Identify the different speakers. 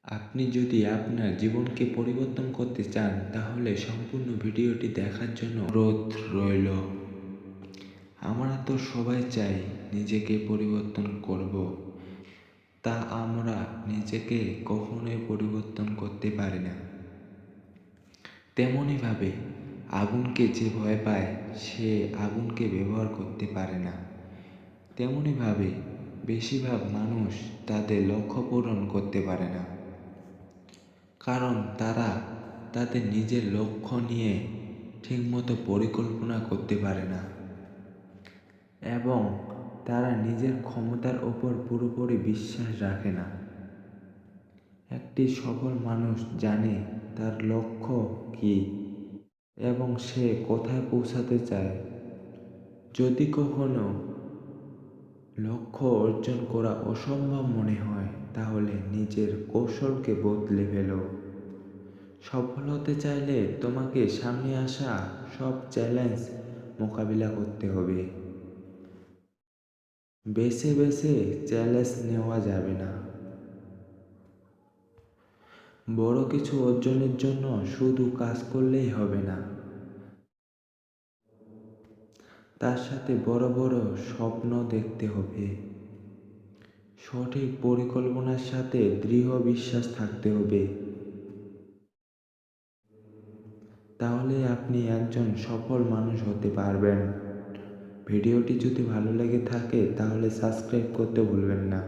Speaker 1: আপনি যদি আপনার জীবনকে পরিবর্তন করতে চান তাহলে সম্পূর্ণ ভিডিওটি দেখার জন্য অনুরোধ রইল। আমরা তো সবাই চাই নিজেকে পরিবর্তন করব, তা আমরা নিজেকে কখনোই পরিবর্তন করতে পারি না। তেমনইভাবে আগুনকে যে ভয় পায় সে আগুনকে ব্যবহার করতে পারে না। তেমনইভাবে বেশিরভাগ মানুষ তাদের লক্ষ্য পূরণ করতে পারে না, কারণ তারা তাদের নিজের লক্ষ্য নিয়ে ঠিকমতো পরিকল্পনা করতে পারে না এবং তারা নিজের ক্ষমতার ওপর পুরোপুরি বিশ্বাস রাখে না। একটি সফল মানুষ জানে তার লক্ষ্য কী এবং সে কোথায় পৌঁছাতে চায়। যদি কখনো লক্ষ্য অর্জন করা অসম্ভব মনে হয় তাহলে নিজের কৌশলকে বদলে ফেলো। সফল হতে চাইলে তোমাকে সামনে আসা সব চ্যালেঞ্জ মোকাবিলা করতে হবে। বেছে বেছে চ্যালেঞ্জ নেওয়া যাবে না। বড় কিছু অর্জনের জন্য শুধু কাজ করলেই হবে না, তার সাথে বড় বড় স্বপ্ন দেখতে হবে। সঠিক পরিকল্পনার সাথে দৃঢ় বিশ্বাস থাকতে হবে। তাহলে আপনি একজন সফল মানুষ হতে পারবেন। ভিডিওটি যদি ভালো লেগে থাকে তাহলে সাবস্ক্রাইব করতে ভুলবেন না।